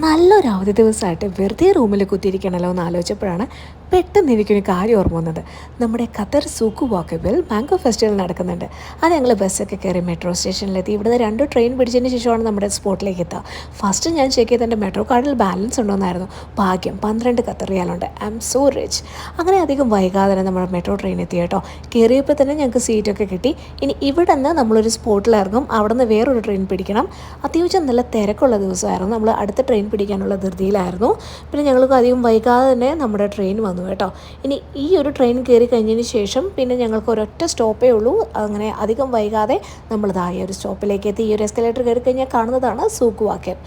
നല്ലൊരു അവധി ദിവസമായിട്ട് വെറുതെ റൂമിൽ കുത്തിയിരിക്കണമല്ലോ എന്ന് ആലോചിച്ചപ്പോഴാണ് പെട്ടെന്ന് എനിക്കൊരു കാര്യം ഓർമ്മ വന്നത്. നമ്മുടെ Qatar Souq Waqif mango festival നടക്കുന്നുണ്ട്. അത് ഞങ്ങൾ ബസ്സൊക്കെ കയറി മെട്രോ സ്റ്റേഷനിലെത്തി. ഇവിടുന്ന് 2 ട്രെയിൻ പിടിച്ചതിന് ശേഷമാണ് നമ്മുടെ സ്പോട്ടിലേക്ക് എത്തുക. ഫസ്റ്റ് ഞാൻ ചെക്ക് ചെയ്ത് എൻ്റെ മെട്രോ കാർഡിൽ ബാലൻസ് ഉണ്ടോയെന്നായിരുന്നു. ഭാഗ്യം 12 ഖത്തർ റിയാലുണ്ട്. I am so rich. അങ്ങനെ അധികം വൈകാതെ തന്നെ നമ്മുടെ മെട്രോ ട്രെയിൻ എത്തി കേട്ടോ. കയറിയപ്പോൾ തന്നെ ഞങ്ങൾക്ക് സീറ്റൊക്കെ കിട്ടി. ഇനി ഇവിടെ നിന്ന് നമ്മളൊരു സ്പോട്ടിൽ ഇറങ്ങും. അവിടെ നിന്ന് വേറൊരു ട്രെയിൻ പിടിക്കണം. അത്യാവശ്യം നല്ല തിരക്കുള്ള ദിവസമായിരുന്നു. നമ്മൾ അടുത്ത ട്രെയിൻ പിടിക്കാനുള്ള ധൃതിയിലായിരുന്നു. പിന്നെ ഞങ്ങൾക്ക് അധികം വൈകാതെ തന്നെ നമ്മുടെ ട്രെയിൻ വന്നു കേട്ടോ. ഇനി ഈ ഒരു ട്രെയിൻ കയറി കഴിഞ്ഞതിന് ശേഷം പിന്നെ ഞങ്ങൾക്ക് ഒരൊറ്റ സ്റ്റോപ്പേ ഉള്ളൂ. അങ്ങനെ അധികം വൈകാതെ നമ്മളിതാ ഈ ഒരു സ്റ്റോപ്പിലേക്ക് എത്തി. ഈ ഒരു എസ്കലേറ്റർ കയറി കഴിഞ്ഞാൽ കാണുന്നതാണ് സൂക്ക് വാക്കബ്.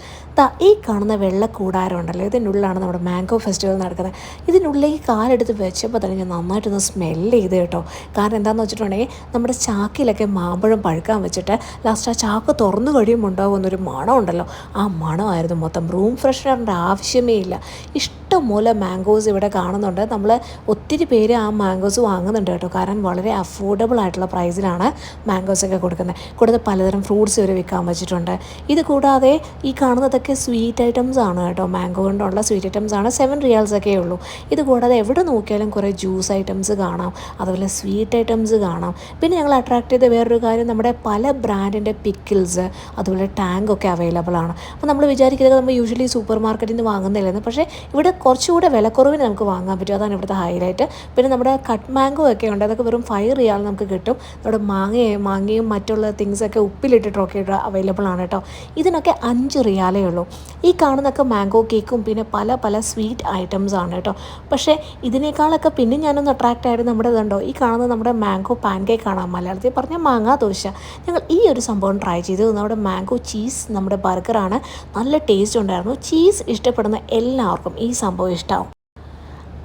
ഈ കാണുന്ന വെള്ള കൂടാരം ഉണ്ടല്ലോ, ഇതിനുള്ളിലാണ് നമ്മുടെ മാംഗോ ഫെസ്റ്റിവൽ നടക്കുന്നത്. ഇതിനുള്ളിലേക്ക് കാലെടുത്ത് വെച്ചപ്പോൾ തന്നെ ഞാൻ നന്നായിട്ടൊന്ന് സ്മെല്ല് ചെയ്ത് കേട്ടോ. കാരണം എന്താണെന്ന് വെച്ചിട്ടുണ്ടെങ്കിൽ നമ്മുടെ ചാക്കിലൊക്കെ മാമ്പഴം പഴുക്കാൻ വെച്ചിട്ട് ലാസ്റ്റ് ആ ചാക്ക് തുറന്നു കഴിയുമ്പോൾ ഉണ്ടാകുന്നൊരു മണം ഉണ്ടല്ലോ, ആ മണമായിരുന്നു മൊത്തം. റൂം ഫ്രഷ്നറിൻ്റെ ആവശ്യമേ ഇല്ല. ഇഷ്ടംപോലെ മാംഗോസ് ഇവിടെ കാണുന്നുണ്ട്. നമ്മൾ ഒത്തിരി പേര് ആ മാംഗോസ് വാങ്ങുന്നുണ്ട് കേട്ടോ. കാരണം വളരെ അഫോർഡബിൾ ആയിട്ടുള്ള പ്രൈസിലാണ് മാംഗോസൊക്കെ കൊടുക്കുന്നത്. കൂടാതെ പലതരം ഫ്രൂട്ട്സ് ഇവർ വിൽക്കാൻ വെച്ചിട്ടുണ്ട്. ഇത് കൂടാതെ ഈ കാണുന്നതൊക്കെ സ്വീറ്റ് ഐറ്റംസ് ആണ് കേട്ടോ. മാംഗോ കൊണ്ടുള്ള സ്വീറ്റ് ഐറ്റംസ് ആണ്. 7 റിയാൽസൊക്കെ ഉള്ളൂ. ഇത് കൂടാതെ എവിടെ നോക്കിയാലും കുറേ ജ്യൂസ് ഐറ്റംസ് കാണാം, അതുപോലെ സ്വീറ്റ് ഐറ്റംസ് കാണാം. പിന്നെ ഞങ്ങൾ അട്രാക്ട് ചെയ്ത വേറൊരു കാര്യം, നമ്മുടെ പല ബ്രാൻഡിൻ്റെ പിക്കിൾസ് അതുപോലെ ടാങ്കൊക്കെ അവൈലബിൾ ആണ്. അപ്പോൾ നമ്മൾ വിചാരിക്കുന്നത് നമ്മൾ യൂഷ്വലി സൂപ്പർ മാർക്കറ്റിൽ നിന്ന് വാങ്ങുന്നില്ലെന്ന്, പക്ഷേ ഇവിടെ കുറച്ചുകൂടെ വിലക്കുറവിന് നമുക്ക് വാങ്ങാൻ പറ്റും. അതാണ് ഇവിടുത്തെ ഹൈലൈറ്റ്. പിന്നെ നമ്മുടെ കട്ട് മാംഗോ ഒക്കെ ഉണ്ട്. അതൊക്കെ വെറും 5 റിയാൽ നമുക്ക് കിട്ടും. നമ്മുടെ മാങ്ങയും മറ്റുള്ള തിങ്സൊക്കെ ഉപ്പിലിട്ടിട്ടൊക്കെ അവൈലബിൾ ആണ് കേട്ടോ. ഇതിനൊക്കെ 5 റിയാലേ ഉള്ളൂ. ഈ കാണുന്നൊക്കെ മാംഗോ കേക്കും പിന്നെ പല പല സ്വീറ്റ് ഐറ്റംസ് ആണ് കേട്ടോ. പക്ഷേ ഇതിനേക്കാളൊക്കെ പിന്നെ ഞാനൊന്ന് അട്രാക്റ്റ് ആയത് നമ്മുടെ ഇതുണ്ടോ, ഈ കാണുന്നത് നമ്മുടെ മാംഗോ പാൻ കേക്ക് ആണ്. മലയാളത്തിൽ പറഞ്ഞാൽ മാങ്ങാ ദോശ. ഞങ്ങൾ ഈ ഒരു സംഭവം ട്രൈ ചെയ്തു. നമ്മുടെ മാംഗോ ചീസ് നമ്മുടെ ബർഗറാണ്. നല്ല ടേസ്റ്റ് ഉണ്ടായിരുന്നു. ചീസ് ഇഷ്ടപ്പെടുന്ന എല്ലാവർക്കും ഈ സംഭവം ഇഷ്ടമാവും.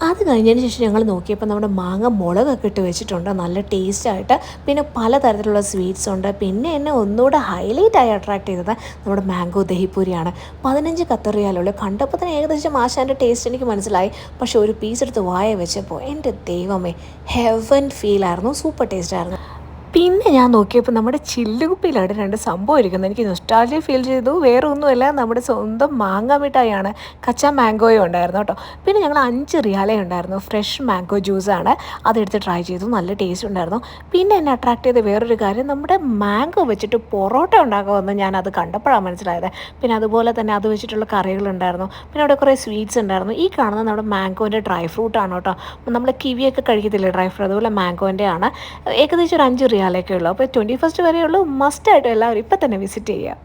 അത് കഴിഞ്ഞതിന് ശേഷം ഞങ്ങൾ നോക്കിയപ്പോൾ നമ്മുടെ മാങ്ങ മുളകൊക്കെ ഇട്ട് വെച്ചിട്ടുണ്ട്, നല്ല ടേസ്റ്റായിട്ട്. പിന്നെ പലതരത്തിലുള്ള സ്വീറ്റ്സ് ഉണ്ട്. പിന്നെ എന്നെ ഒന്നുകൂടെ ഹൈലൈറ്റായി അട്രാക്ട് ചെയ്തത് നമ്മുടെ മാംഗോ ദഹിപ്പൂരിയാണ്. 15 ഖത്തർ റിയാലുള്ളൂ. കണ്ടപ്പോൾ തന്നെ ഏകദേശം ആശാൻ്റെ ടേസ്റ്റ് എനിക്ക് മനസ്സിലായി. പക്ഷേ ഒരു പീസ് എടുത്ത് വായ വെച്ചപ്പോൾ എൻ്റെ ദൈവമേ, ഹെവൻ ഫീലായിരുന്നു. സൂപ്പർ ടേസ്റ്റായിരുന്നു. പിന്നെ ഞാൻ നോക്കിയപ്പോൾ നമ്മുടെ ചില്ലുകുപ്പിയിലാണ് 2 സംഭവം ഇരിക്കുന്നത്. എനിക്ക് നൊസ്റ്റാൾജിയ ഫീൽ ചെയ്തു. വേറെ ഒന്നുമല്ല, നമ്മുടെ സ്വന്തം മാങ്ങ മിഠായിയാണ്. കച്ച മാംഗോയും ഉണ്ടായിരുന്നു കേട്ടോ. പിന്നെ ഞങ്ങൾ 5 റിയാലേ ഉണ്ടായിരുന്നു. ഫ്രഷ് മാംഗോ ജ്യൂസാണ്. അതെടുത്ത് ട്രൈ ചെയ്തു. നല്ല ടേസ്റ്റ് ഉണ്ടായിരുന്നു. പിന്നെ എന്നെ അട്രാക്ട് ചെയ്ത വേറൊരു കാര്യം, നമ്മുടെ മാംഗോ വെച്ചിട്ട് പൊറോട്ട ഉണ്ടാക്കുമെന്ന് ഞാനത് കണ്ടപ്പോഴാണ് മനസ്സിലായത്. പിന്നെ അതുപോലെ തന്നെ അത് വെച്ചിട്ടുള്ള കറികളുണ്ടായിരുന്നു. പിന്നെ അവിടെ കുറേ സ്വീറ്റ്സ് ഉണ്ടായിരുന്നു. ഈ കാണുന്നത് നമ്മുടെ മാംഗോൻ്റെ ഡ്രൈ ഫ്രൂട്ടാണ് കേട്ടോ. നമ്മൾ കിവിയൊക്കെ കഴിക്കത്തില്ലേ ഡ്രൈ ഫ്രൂട്ട്, അതുപോലെ മാംഗോൻ്റെ ആണ്. ഏകദേശം ഒരു 5 റിയാലൊക്കെ ഉള്ളൂ. അപ്പോൾ 21st വരെയുള്ളൂ. മസ്റ്റായിട്ടും എല്ലാവരും ഇപ്പം തന്നെ വിസിറ്റ് ചെയ്യുക.